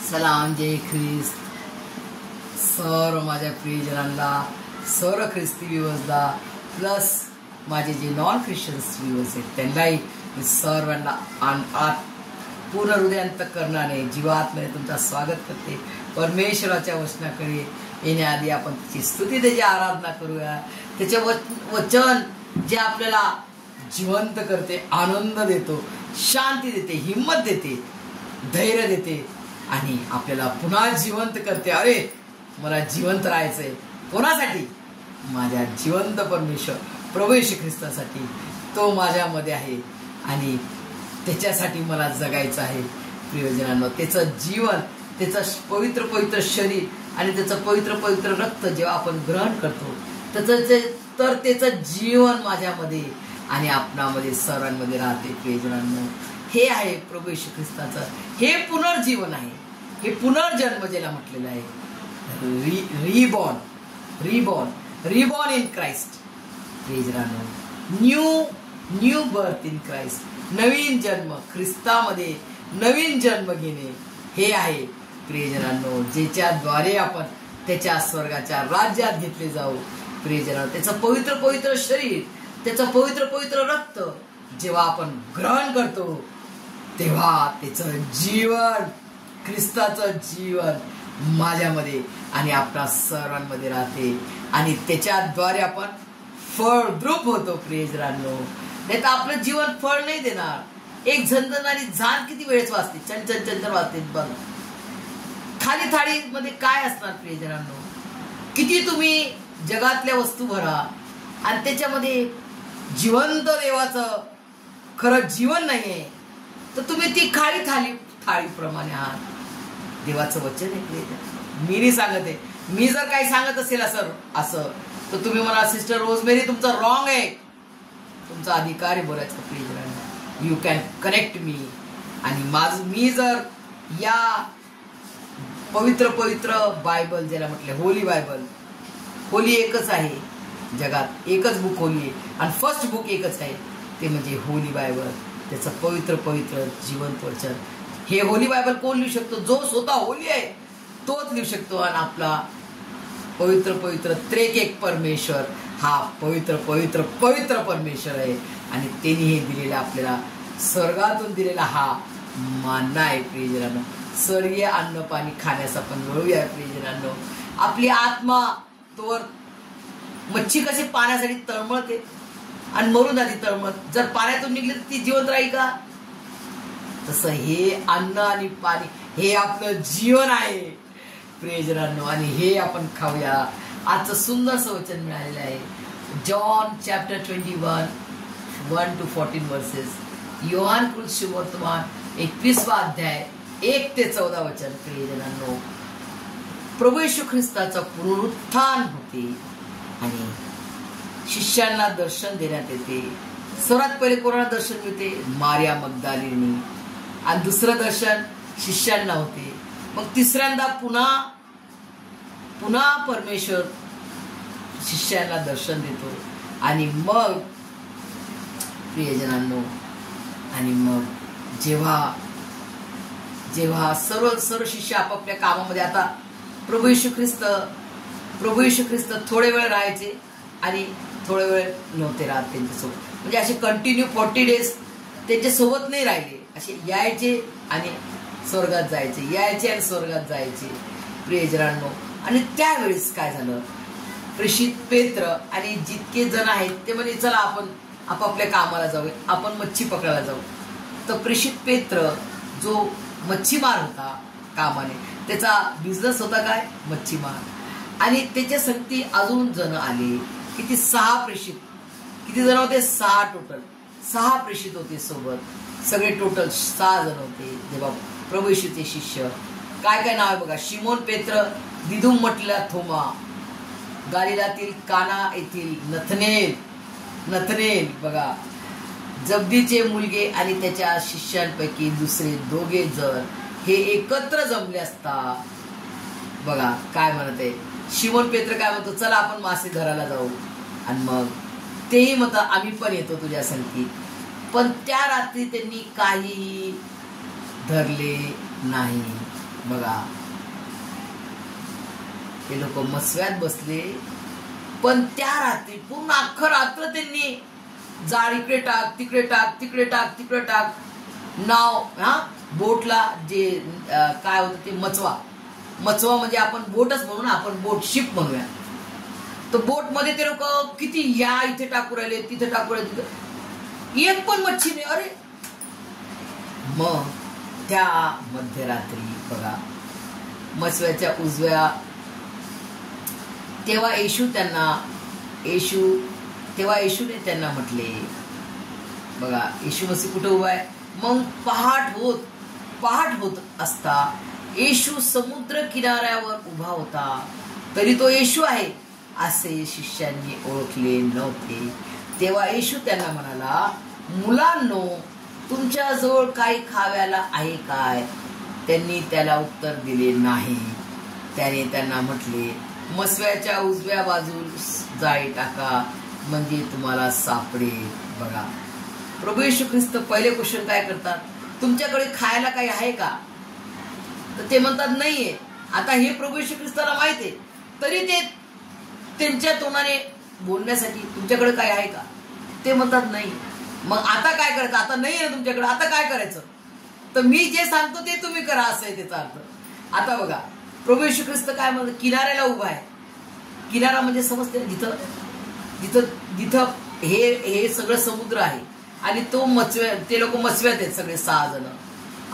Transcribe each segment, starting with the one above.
सलाम जय ख्रिस्त सर्व माझ्या प्रियजनांना, सर्व ख्रिस्ती व्ह्यूअर्सला प्लस माझे जे नॉन ख्रिश्चन्स व्ह्यूअर्स आहेत त्यांनाही मी सर्वांना पूर्ण हृदयांतकरणाने जीवात्म्याने तुमचं स्वागत करते। परमेश्वराच्या वचनाकडे येण्याआधी आपण त्याची स्तुती, त्याची आराधना करूया। त्याचे वचन जे आपल्याला जिवंत करते, आनंद देतो, शांती देते, हिम्मत देते, धैर्य देते आणि आपल्याला पुन्हा जिवंत करते। अरे मला जिवंत राहायचंय, कोणासाठी? माझ्या जिवंत परमेश्वर प्रभू येशू ख्रिस्तासाठी। तो माझ्यामध्ये आहे आणि त्याच्यासाठी मला जगायचं आहे। प्रियजनांनो, त्याचं जीवन, त्याचं पवित्र पवित्र शरीर आणि त्याचं पवित्र पवित्र रक्त जेव्हा आपण ग्रहण करतो त्याचं जीवन माझ्यामध्ये आणि आपणामध्ये सर्वांमध्ये राहते। प्रियजनांनो, हे आहे प्रभू येशू ख्रिस्ताचं हे पुनर्जीवन आहे, हे पुनर्जन्म ज्याला म्हटलेलं आहे। Reborn in Christ. प्रियजनांनो, न्यू बर्थ इन क्राइस्ट, नवीन जन्म ख्रिस्तामध्ये, नवीन जन्म घेणे हे आहे। प्रियजनांनो, ज्याच्याद्वारे आपण त्याच्या स्वर्गाच्या राज्यात घेतले जाऊ। प्रियजनांनो, त्याचं पवित्र पवित्र शरीर, त्याचं पवित्र पवित्र रक्त जेव्हा आपण ग्रहण करतो तेव्हा त्याचं जीवन, ख्रिस्ताचं जीवन माझ्यामध्ये आणि आपल्या सर्वांमध्ये राहते आणि त्याच्याद्वारे आपण फळद्रूप होतो। प्रियजनांनो, नाही तर आपलं जीवन फळ नाही देणार। एक झणझणारी झाड किती वेळेस वाजते, चंचल चंचल वाजते, बघ खाली थाळी मध्ये काय असणार? प्रियजनांनो, किती तुम्ही जगातल्या वस्तू भरा आणि त्याच्यामध्ये जिवंत देवाचं खरं जीवन नाहीये तर तुम्ही ती खाली थाळीप्रमाणे आहात। देवाचं वचन आहे। मी नाही सांगत आहे, मी जर काही सांगत असेल असं तर तुम्ही मला सिस्टर रोजमेरी तुमचं रॉंग आहे, तुमचा अधिकार आहे बोलायचा। Please you can connect me आणि मी जर या पवित्र पवित्र बायबल ज्याला म्हटलं होली बायबल, होली एकच आहे जगात, एकच बुक होली आहे आणि फर्स्ट बुक एकच आहे, ते म्हणजे होली बायबल। त्याचं पवित्र पवित्र जिवंत वचन हे होली बायबल कोण लिहू शकतो? जो स्वतः होली आहे तोच लिहू शकतो। आणि आपला पवित्र पवित्र त्रिएक परमेश्वर हा पवित्र पवित्र पवित्र परमेश्वर आहे आणि त्यांनी हे दिलेला आपल्याला स्वर्गातून दिलेला हा मानना आहे। प्रियजनांनो, स्वर्गीय अन्न पाणी खाण्यास आपण मिळूया। प्रियजनांनो, आपली आत्मा तोवर मच्छी कशी पाण्यासाठी तळमळते आणि मरून आधी तळमळत, जर पाण्यातून निघली तर ती जिवंत राहील का? तसं हे अन्न आणि पाणी हे आपलं जीवन आहे। प्रियजनांनो, आणि हे आपण खाऊया। आजचं सुंदरसं वचन मिळालेलं आहे John chapter 21 1 to 14 verses. Yohan सुवर्तमान 21वा अध्याय 1 ते 14 वचन। प्रियजनांनो, प्रभू येशू ख्रिस्ताचं पुनरुत्थान होते आणि शिष्यांना दर्शन देण्यात येते। सर्वात पहिले कोणाला दर्शन मिळते? मारिया मगदलिनी, आणि दुसरं दर्शन शिष्यांना होते। मग तिसऱ्यांदा पुन्हा परमेश्वर शिष्यांना दर्शन देतो आणि मग प्रियजनांनो, आणि मग जेव्हा सर्व शिष्य आपापल्या कामामध्ये, आता प्रभू येशू ख्रिस्त थोडे वेळ राहायचे आणि थोडे वेळ नव्हते राहत त्यांच्यासोबत, म्हणजे असे कंटिन्यू 40 डेज त्यांच्यासोबत नाही राहिले, असे यायचे आणि स्वर्गात जायचे, यायचे आणि स्वर्गात जायचे। प्रियजनांनो, आणि त्यावेळेस काय झालं? प्रेषित पेत्र आणि जितके जण आहेत ते म्हणजे चला आपण आपापल्या कामाला जाऊया, आपण मच्छी पकडायला जाऊ। तर प्रेषित पेत्र जो मच्छीमार होता कामाने, त्याचा बिझनेस होता काय? मच्छीमार, आणि त्याच्या संगती अजून जण आले। किती? 6 प्रेषित। किती जण होते? 6 टोटल, 6 प्रेषित होते सोबत, सगळे टोटल 6 जण होते। जेव्हा प्रभू येशूचे शिष्य, काय काय नाव आहे बघा? शिमोन पेत्र, दिदुम म्हटलेला थोमा, गालिलातील काना येथील नथनेल बघा, जब्दीचे मुलगे आणि त्याच्या शिष्यांपैकी दुसरे 2 जण हे एकत्र जमले असता। बघा काय म्हणत आहे शिमोन पेत्र, काय म्हणतो? चला आपण मासे धरायला जाऊ, आणि मग तेही म्हणतात आम्ही पण येतो तुझ्या संगती। पण त्या रात्री त्यांनी काहीही धरले नाही। बघा, ते लोक मसव्यात बसले, पण त्या रात्री पूर्ण अख्खं रात्र त्यांनी जाळ इकडे टाक तिकडे टाक तिकडे टाक तिकडे टाक, नाव बोटला जे काय होतं ते मचवा म्हणजे आपण बोटच म्हणू ना, आपण बोट शिप म्हणूया. तर बोट मध्ये ते लोक किती या इथे टाकू राहिले तिथे टाकू राहिले, एक पण मच्छी नाही. अरे मग त्या मध्यरात्री बघा मसव्याच्या उजव्या, तेव्हा येशूने त्यांना म्हटले, बघा येशू मसीह कुठे उभा आहे. मग पहाट होत असता येशू समुद्र किनाऱ्यावर उभा होता, तरी तो येशू आहे असे शिष्यांनी ओळखले नव्हते. तेव्हा येशू त्यांना म्हणाला, मुलांनो, तुमच्या जवळ काही खाव्याला आहे काय? त्यांनी त्याला उत्तर दिले नाही. त्याने त्यांना म्हटले, मसव्याच्या उजव्या बाजूस जाळी टाका म्हणजे तुम्हाला सापडेल. बघा, प्रभू येशू ख्रिस्त पहिले क्वेश्चन काय करतात, तुमच्याकडे खायला काही आहे का? तर ते म्हणतात नाहीये. आता हे प्रभू येशू ख्रिस्ताला माहित आहे, तरी ते त्यांच्या तोंडाने बोलण्यासाठी तुमच्याकडे काय आहे का? ते म्हणतात नाही. मग आता काय करायचं? आता नाही आहे तुमच्याकडे, आता काय करायचं? तर मी जे सांगतो ते तुम्ही करा, असं आहे त्याचा अर्थ. आता बघा प्रभू येशू ख्रिस्त काय म्हणतात, किनाऱ्याला उभा आहे. किनारा म्हणजे समजते जिथं जिथं जिथं हे सगळं समुद्र आहे आणि ते लोक मसव्यात आहेत सगळे 6 जण,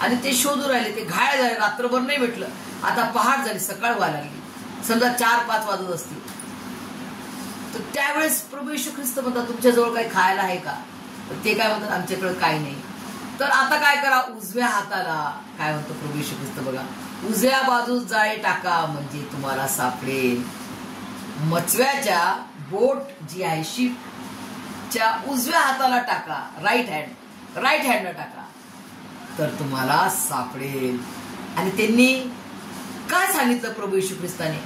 आणि ते शोधून राहिले. ते घायल झाले, रात्रभर नाही भेटलं. आता पहाट झाली, सकाळ व्हायला लागली, समजा 4-5 वाजत असतील. तर त्यावेळेस प्रभू येशू ख्रिस्त म्हणतात, तुमच्याजवळ काही खायला आहे का? तर ते काय म्हणतात, आमच्याकडे काही नाही. तर आता काय करा, उजव्या हाताला काय म्हणतो प्रभू येशू ख्रिस्त बघा, उजव्या बाजूस जाळे टाका म्हणजे तुम्हाला सापडेल. मचव्याच्या बोट जी आहे शिपच्या उजव्या हाताला टाका, राईट हँडला टाका, तर तुम्हाला सापडेल. आणि त्यांनी काय सांगितलं प्रभू येशू ख्रिस्ताने?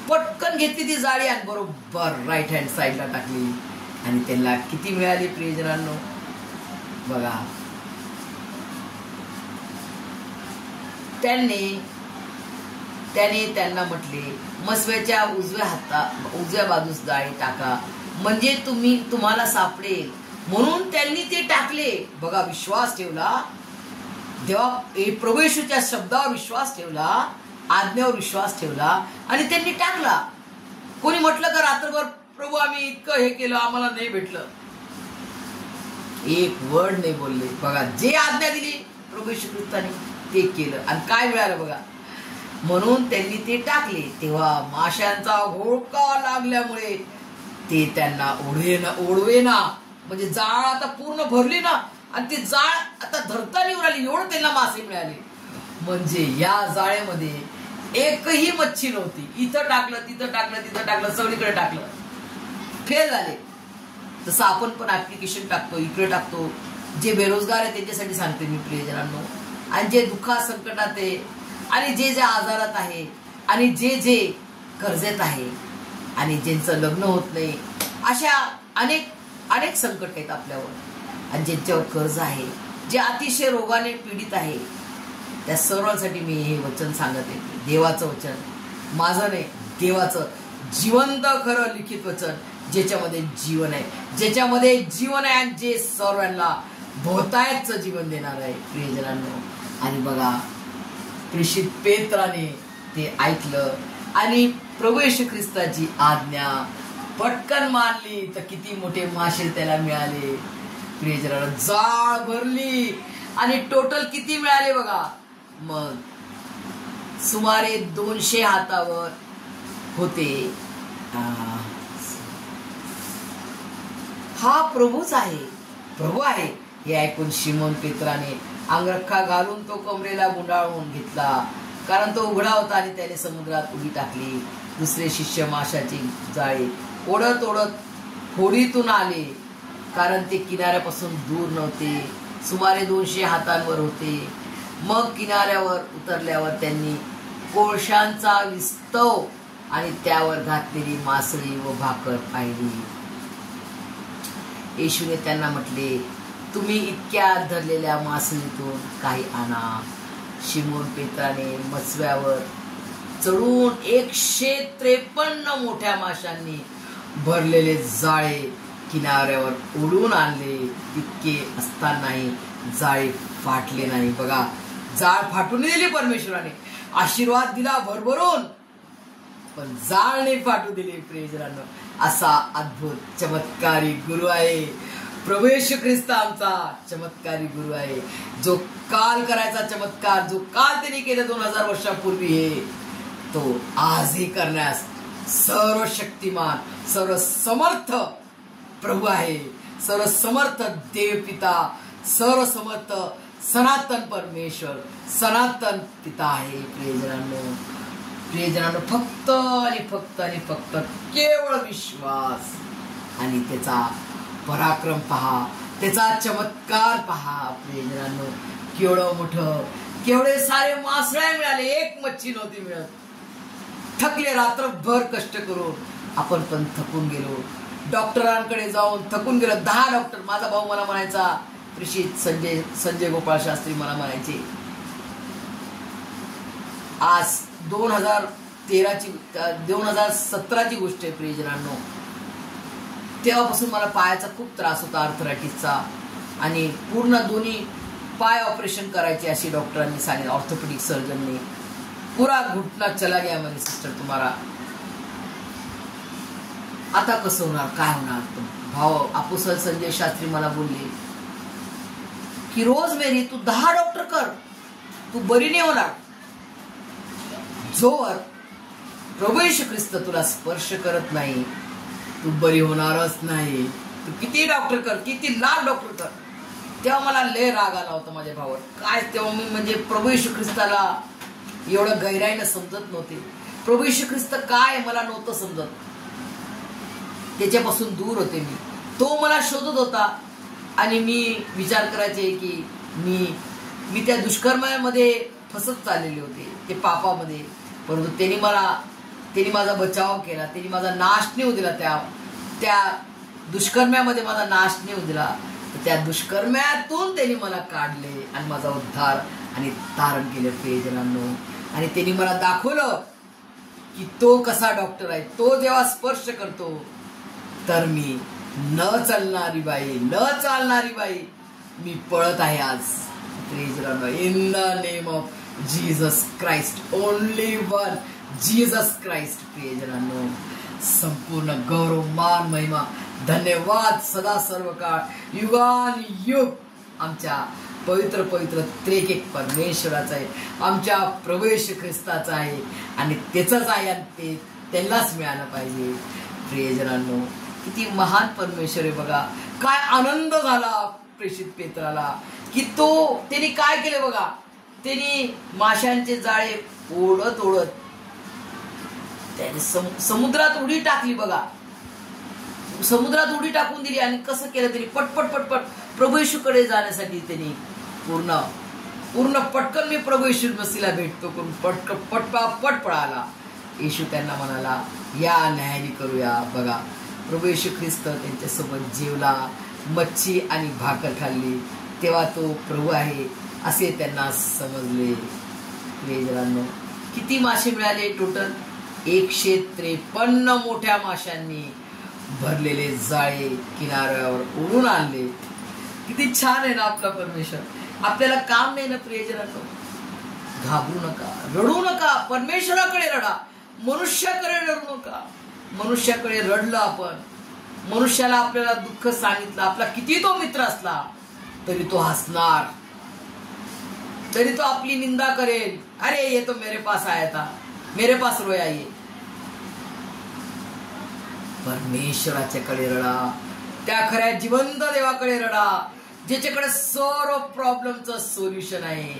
पटकन घेतली ती जाळी आणि बरोबर राईट हँड साईडला टाकली. आणि त्यांना किती मिळाली प्रियजनांनो? बघा, त्याने त्यांना म्हटले, मसव्याच्या उजव्या बाजूस जाळी टाका म्हणजे तुम्हाला सापडेल. म्हणून त्यांनी ते टाकले. बघा, विश्वास ठेवला देवा, प्रभू येशूच्या शब्दावर विश्वास ठेवला, आज्ञेवर विश्वास ठेवला आणि त्यांनी टाकला. कोणी म्हटलं का रात्रभर प्रभू आम्ही इतकं हे केलं, आम्हाला नाही भेटलं? एक वर्ड नाही बोलले. बघा, जे आज्ञा दिली प्रभू येशू ख्रिस्ताने ते केलं आणि काय मिळालं बघा. म्हणून त्यांनी ते टाकले. तेव्हा माशांचा घोळका लागल्यामुळे ते त्यांना ओढवेना, म्हणजे जाळ आता पूर्ण भरली ना, आणि ते जाळ आता धरता निघून आली, एवढं त्यांना मासे मिळाले. म्हणजे या जाळेमध्ये एकही मच्छी नव्हती. इथं टाकलं तिथं टाकलं सगळीकडे टाकलं, फेल झाले. तसं आपण पण ऍप्लिकेशन टाकतो, इकडे टाकतो. जे बेरोजगार आहे त्यांच्यासाठी सांगते मी प्रियजनांनो, आणि जे दुःखात संकटात आहे आणि जे आजारात आहे आणि जे कर्जेत आहे आणि ज्यांचं लग्न होत नाही, अशा अनेक संकट आहेत आपल्यावर. आणि ज्यांच्यावर कर्ज आहे, जे अतिशय रोगाने पीडित आहे, त्या सर्वांसाठी मी हे वचन सांगत आहे. देवाचं वचन, माझं नाही, देवाचं जिवंत खरं लिखित वचन, ज्याच्यामध्ये जीवन आहे आणि जे सर्वांना बहुतायतचं जीवन देणार आहे प्रियजनांनो. आणि बघा, प्रेषित पेत्राने ते ऐकलं आणि प्रभू येशू ख्रिस्ताची आज्ञा पटकन मानली, तर किती मोठे मासे त्याला मिळाले प्रियजनांनो. जाळ भरली आणि टोटल किती मिळाले बघा. मग सुमारे 200 हातावर होते. हा प्रभू आहे हे ऐकून शिमोन पेत्राने अंगरखा घालून तो कमरेला गुंडाळून घेतला, कारण तो उघडा होता, आणि त्याने समुद्रात उडी टाकली. दुसरे शिष्य माशाची जाळी ओढत होडीतून आले, कारण ते किनाऱ्यापासून दूर नव्हते, सुमारे 200 हातांवर होते. मग किनाऱ्यावर उतरल्यावर त्यांनी कोळशांचा विस्तव आणि त्यावर घातलेली मासळी व भाकर पाहिली. येशूने त्यांना म्हटले, तुम्ही इतक्या धरलेल्या मासळीतून काही आणा. शिमोन पेत्राने मसव्यावर चढून 153 मोठ्या माशांनी भरलेले जाळे किनाऱ्यावर ओढून आणले. तितके असतानाही जाळे फाटले नाही. बघा, जाळ फाटून दिली परमेश्वराने, आशीर्वाद दिला भरभरून, पण जाळ नाही फाटू दिले. प्रेजरांनो, असा अद्भुत चमत्कारी गुरु आहे प्रभू येशू ख्रिस्त. आमचा चमत्कारी गुरु आहे, जो काल करायचा चमत्कार, जो काल त्यांनी केलं 2000 वर्षापूर्वी, हे तो आजही करण्यास सर्व शक्तिमान, सर्व समर्थ प्रभू आहे. सर्व समर्थ देव पिता, सर्व समर्थ सनातन परमेश्वर, सनातन पिता आहे. प्रियजनांनो, फक्त आणि फक्त आणि फक्त केवळ विश्वास आणि त्याचा पराक्रम पहा, त्याचा चमत्कार पहा. प्रियजनांनो, केवढं मोठं, केवढे सारे मासळ्या मिळाले, एक मच्छी नव्हती मिळत. थकले, रात्रभर कष्ट करून आपण पण थकून गेलो. डॉक्टरांकडे जाऊन थकून गेलो. 10 डॉक्टर, माझा भाऊ मला म्हणायचा, प्रिशित संजय गोपाळ शास्त्री मला म्हणायचे, आज 2017ची गोष्ट आहे. प्रियजनांनो, तेव्हापासून मला पायाचा खूप त्रास होता, आर्थरायटिसचा, आणि पूर्ण दोन्ही पाय ऑपरेशन करायचे अशी डॉक्टरांनी सांगितलं, ऑर्थोपेडिक सर्जनने. पुरा घुटना चला गया म्हणे सिस्टर तुम्हारा. आता कसं होणार, काय होणार. भाऊ अपोस्टल संजय शास्त्री मला बोलले की रोज मेरी तू 10 डॉक्टर कर, तू बरी नाही होणार. जोवर प्रभू येशू ख्रिस्त तुला स्पर्श करत नाही, तू बरी होणारच नाही. तू किती डॉक्टर कर, किती लाख डॉक्टर कर. तेव्हा मला लय राग आला होता माझ्या भावावर. काय तेव्हा मी म्हणजे प्रभू येशू ख्रिस्ताला एवढं गहिराईनं समजत नव्हते. प्रभू येशू ख्रिस्त काय मला नव्हतं समजत. त्याच्यापासून दूर होते मी. तो मला शोधत होता आणि मी विचार करायचे की मी त्या दुष्कर्मामध्ये फसत चाललेले होते, ते पापामध्ये. परंतु त्यांनी माझा बचाव केला, त्यांनी माझा नाश नाही होऊ दिला. त्या दुष्कर्म्यामध्ये माझा नाश नाही होऊ दिला. त्या दुष्कर्म्यातून त्यांनी मला काढले आणि माझा उद्धार आणि तारण केले. प्रियजनांनो, आणि त्यांनी मला दाखवलं की तो कसा डॉक्टर आहे. तो जेव्हा स्पर्श करतो तर मी न चालणारी बाई मी पळत आहे आज. प्रियजनांनो, in the name of Jesus Christ, only one Jesus Christ. प्रियजनांनो, संपूर्ण गौरव, मान, महिमा, धन्यवाद सदा सर्व काळ युगान युग आमच्या पवित्र पवित्र त्रिएक परमेश्वराचा आहे, आमच्या प्रभू येशू ख्रिस्ताचा आहे, आणि त्याचंच आहे, आणि ते त्यांनाच मिळालं पाहिजे. प्रियजनांनो, किती महान परमेश्वर आहे बघा. काय आनंद झाला प्रेषित पेत्राला की त्यांनी काय केलं बघा. त्यांनी माशांचे जाळे ओढत त्याने समुद्रात उडी टाकली बघा. समुद्रात उडी टाकून दिली आणि कसं केलं त्यांनी, पटपट प्रभू येशूकडे जाण्यासाठी त्यांनी पूर्ण पटकन मी प्रभू येशू मसीला भेटतो करून पट पळाला. येशू त्यांना म्हणाला, या न्यायाने करूया. बघा, प्रभू येशू ख्रिस्त त्यांच्यासोबत जेवला, मच्छी आणि भाकर खाल्ली, तेव्हा तो प्रभू आहे असे त्यांना समजले. प्रियजनांनो, किती मासे मिळाले टोटल? 153 मोठ्या माशांनी भरलेले जाळे किनाऱ्यावर ओढून आणले. किती छान आहे ना आपला परमेश्वर. आपल्याला काम नाही ना प्रियजनांनो, घाबरू नका, रडू नका, परमेश्वराकडे रडा, मनुष्याकडे रडू नका. मनुष्याकडे रडलं आपण, मनुष्याला आपल्याला दुःख सांगितलं, आपला किती तो मित्र असला तरी तो हसणार, तरी तो आपली निंदा करेल. अरे ये तो मेरे पास आया था, मेरे पास रोया ये. परमेश्वराच्याकडे रडा, त्या खऱ्या जिवंत देवाकडे रडा, ज्याच्याकडे सर्व प्रॉब्लेमचं सोल्युशन आहे.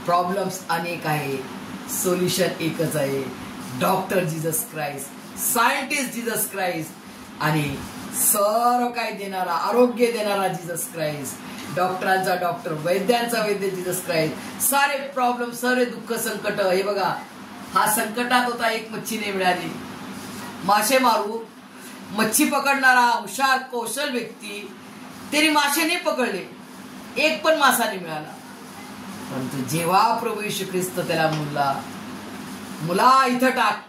प्रॉब्लेम्स अनेक आहे, सोल्युशन एकच आहे. Doctor Jesus Christ, scientist Jesus Christ, आणि सर्व काही देणारा, आरोग्य देणारा जीसस क्राइस्ट. डॉक्टरांचा डॉक्टर, वैद्यांचा वैद्य जीसस क्राइस्ट. सारे प्रॉब्लेम, सारे दुःख, संकट. हे बघा, हा संकटात होता, एक मच्छी नाही मिळाली. मासे मारू, मच्छी पकडणारा हुशार कौशल व्यक्ती, त्यांनी मासे नाही पकडले, एक पण मासा नाही मिळाला. परंतु जेव्हा प्रभू येशू ख्रिस्त त्याला मुला इथं टाक,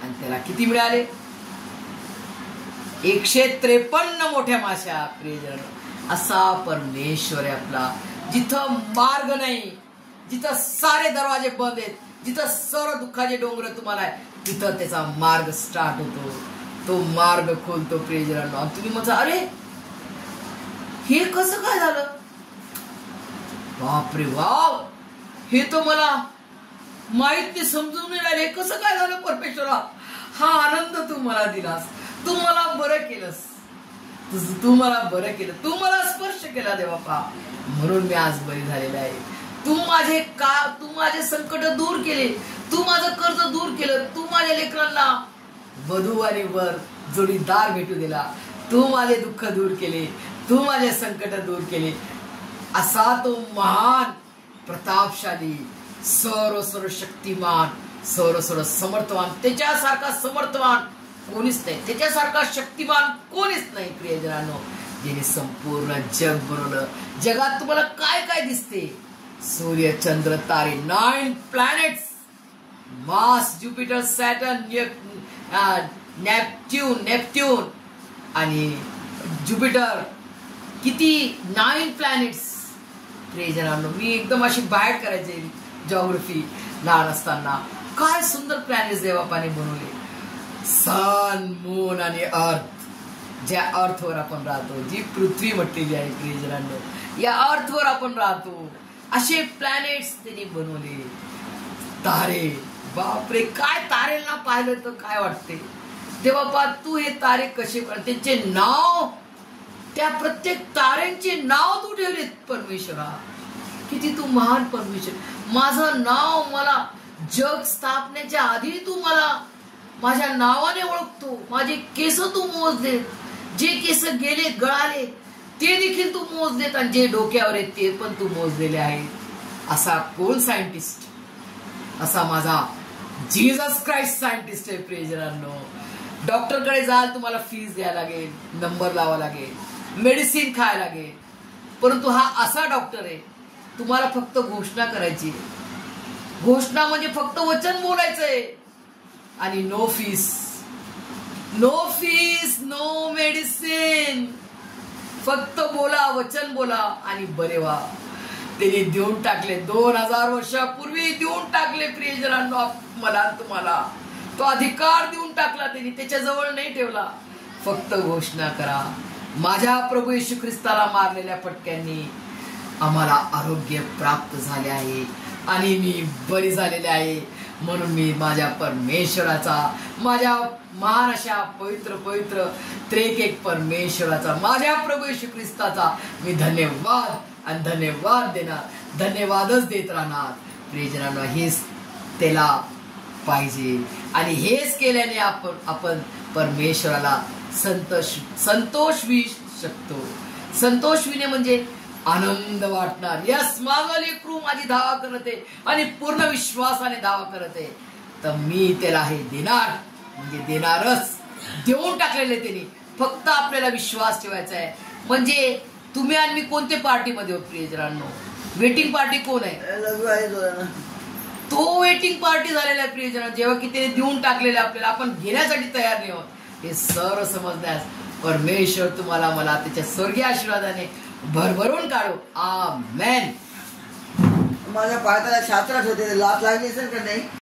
आणि त्याला किती मिळाले? 153 मोठ्या माश्या. प्रियजन, असा परमेश्वर आहे आपला. जिथं मार्ग नाही, जिथं सारे दरवाजे बंद आहेत, जिथं सर्व दुःखाचे डोंगर तुम्हाला आहे, तिथं त्याचा मार्ग स्टार्ट होतो. तो मार्ग खोलतो. प्रियजनांनो, तुम्ही म्हणता अरे हे कसं काय झालं? बापरे बाप, हे तर मला माहित नाही, समजून नाही राहिले. कसं काय झालं परमेश्वरा? हा आनंद तू मला दिलास, तू मला बरं केलंस, तू मला बरं केलं, तू मला स्पर्श केला देवापा, म्हणून मी आज बरी झालेला आहे. तू माझे संकट दूर केले, तू माझं कर्ज दूर केलं, तू माझ्या लेकरांना वधू आणि वर जोडीदार भेटू दिला, तू माझे दुःख दूर केले, तू माझे संकट दूर केले. असा तो महान प्रतापशाली, सर्व शक्तिमान, सर्व समर्थवान, त्याच्यासारखा समर्थवान कोणीच नाही, त्याच्यासारखा शक्तिमान कोणीच नाही. प्रियजनांनो, ज्याने संपूर्ण जग बनवलं. जगात तुम्हाला काय काय दिसते? सूर्य, चंद्र, तारे, 9 planets, Mars, Jupiter, Saturn, Neptune आणि ज्युपिटर, किती 9 प्लॅनेट्स. प्रियजनांनो, मी एकदम अशी बाहेर करायचे जॉग्राफी लहान असताना. काय सुंदर प्लॅनेट्स देवापाने बनवले. सन, मून आणि अर्थ, ज्या अर्थवर आपण राहतो, जी पृथ्वी म्हटलेली आहे. प्रियजनांनो, या अर्थवर आपण राहतो, असे प्लॅनेट्स त्यांनी बनवले. तारे, बापरे, काय तारेला पाहिलं तर काय वाटते? देवापा, तू हे तारे कसे, त्यांचे नाव, त्या प्रत्येक ताऱ्यांचे नाव तू ठेवलेत परमेश्वरा. किती तू महान परमेश्वर. माझं नाव, मला जग स्थापनेच्या आधी तू मला माझ्या नावाने ओळखतो. माझे केस तू मोजले, जे केस गेले, गळाले, ते देखील तू मोजलेत, आणि जे डोक्यावर आहेत ते पण तू मोजलेले आहेत. असा कोण सायंटिस्ट? असा माझा जीसस क्राइस्ट सायंटिस्ट आहे. प्रियजनांनो, डॉक्टरकडे जाल, तुम्हाला फीस द्यायला लागेल, नंबर लावा लागेल, मेडिसिन खायला लागेल, परंतु हा असा डॉक्टर आहे, तुम्हाला फक्त घोषणा करायची. घोषणा म्हणजे फक्त वचन बोलायचंय, आणि नो फीस, नो मेडिसिन. फक्त बोला, वचन बोला आणि बरे व्हा. त्यांनी देऊन टाकले, 2000 वर्षापूर्वी देऊन टाकले. प्रियजनांनो, मला तुम्हाला तो अधिकार देऊन टाकला त्यांनी, त्याच्याजवळ नाही ठेवला. फक्त घोषणा करा. माझ्या प्रभू येशू ख्रिस्ताला मारलेल्या फटक्यांनी आम्हाला आरोग्य प्राप्त झाले आहे, आणि मी बरी झालेले आहे. म्हणून मी माझ्या परमेश्वराचा, माझ्या महान अशा पवित्र त्रेक परमेश्वराचा, माझ्या प्रभू येशू ख्रिस्ताचा मी धन्यवाद देणार, धन्यवादच देत राहणार. प्रियजनांनो, हेच त्याला पाहिजे, आणि हेच केल्याने आपण परमेश्वराला संतोष शकतो. संतोष विणे म्हणजे आनंद वाटणार. यस, माझा लेकरू माझी धावा करत आहे आणि पूर्ण विश्वासाने धावा करत आहे, तर मी त्याला हे देणार, म्हणजे देणारच. देऊन टाकलेले त्यांनी. फक्त आपल्याला विश्वास ठेवायचा आहे. म्हणजे तुम्ही आणि मी कोणत्या पार्टीमध्ये होत? प्रियजनांनो, वेटिंग पार्टी कोण आहे? तो वेटिंग पार्टी झालेला आहे. प्रियजनांनो, जेव्हा की त्याने देऊन टाकलेले आपल्याला, आपण घेण्यासाठी तयार नाही होत. हे सर्व समजण्यास परमेश्वर तुम्हाला मला त्याच्या स्वर्गीय आशीर्वादाने भरभरून काढो. आमेन. माझ्या पायाला शास्त्रात होते, लात लागली असेल का नाही?